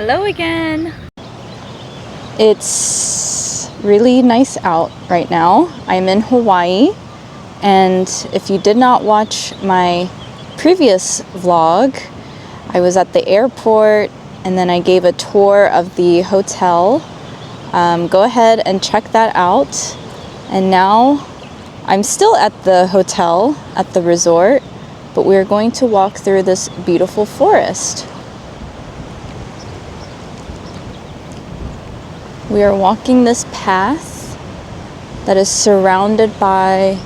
Hello again! It's really nice out right now. I'm in Hawaii, and if you did not watch my previous vlog, I was at the airport and then I gave a tour of the hotel. Go ahead and check that out. And now I'm still at the hotel at the resort, but we're going to walk through this beautiful forest. We are walking this path that is surrounded by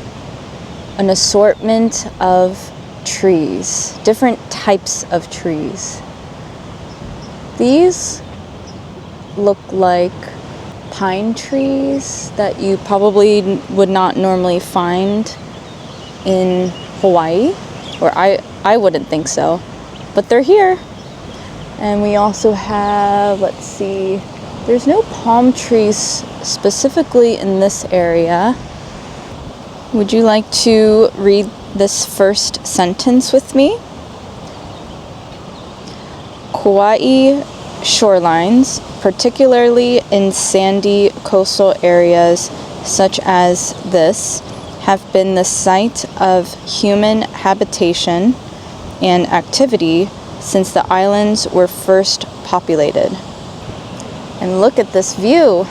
an assortment of trees, different types of trees. These look like pine trees that you probably would not normally find in Hawaii, or I wouldn't think so, but they're here. And we also have, let's see, there's no palm trees specifically in this area. Would you like to read this first sentence with me? Kauai shorelines, particularly in sandy coastal areas such as this, have been the site of human habitation and activity since the islands were first populated. And look at this view.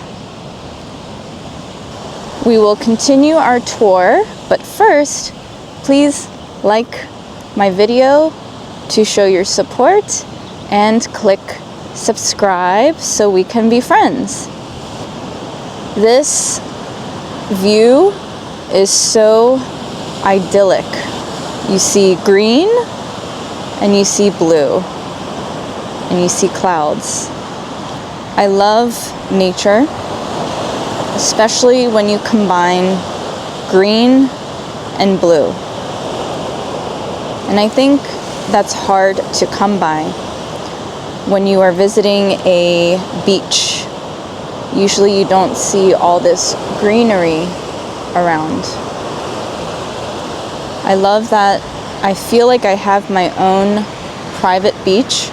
We will continue our tour, but first, please like my video to show your support and click subscribe so we can be friends. This view is so idyllic. You see green and you see blue and you see clouds. I love nature, especially when you combine green and blue. And I think that's hard to come by when you are visiting a beach. Usually you don't see all this greenery around. I love that I feel like I have my own private beach.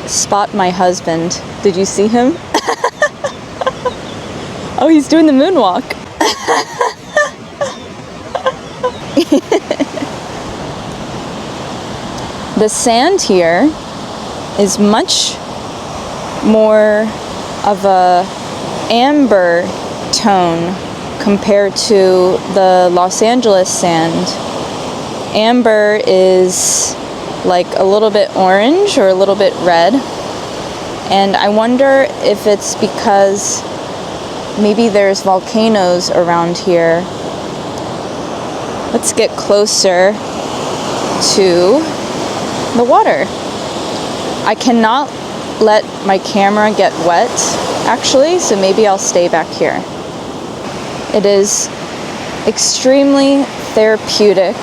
Spot my husband. Did you see him? Oh, he's doing the moonwalk. The sand here is much more of a amber tone compared to the Los Angeles sand. Amber is like a little bit orange or a little bit red, and I wonder if it's because maybe there's volcanoes around here. Let's get closer to the water. I cannot let my camera get wet actually, so maybe I'll stay back here. It is extremely therapeutic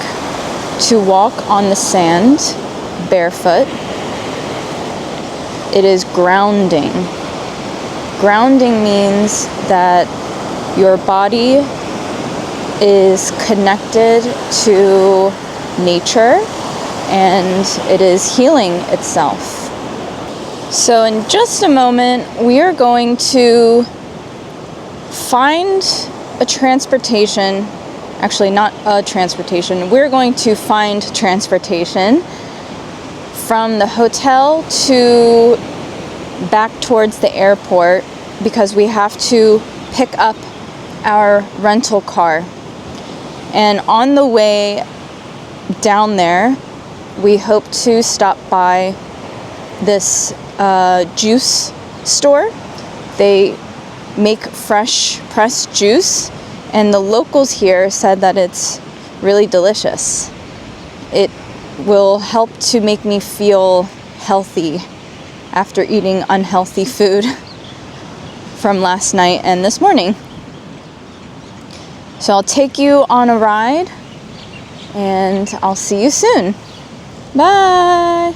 to walk on the sand barefoot. It is grounding. Grounding means that your body is connected to nature and it is healing itself. So in just a moment, we are going to find a transportation. Actually, not a transportation. We're going to find transportation from the hotel to back towards the airport because we have to pick up our rental car. And on the way down there, we hope to stop by this juice store. They make fresh pressed juice, and the locals here said that it's really delicious. It will help to make me feel healthy after eating unhealthy food from last night and this morning. So I'll take you on a ride and I'll see you soon. Bye!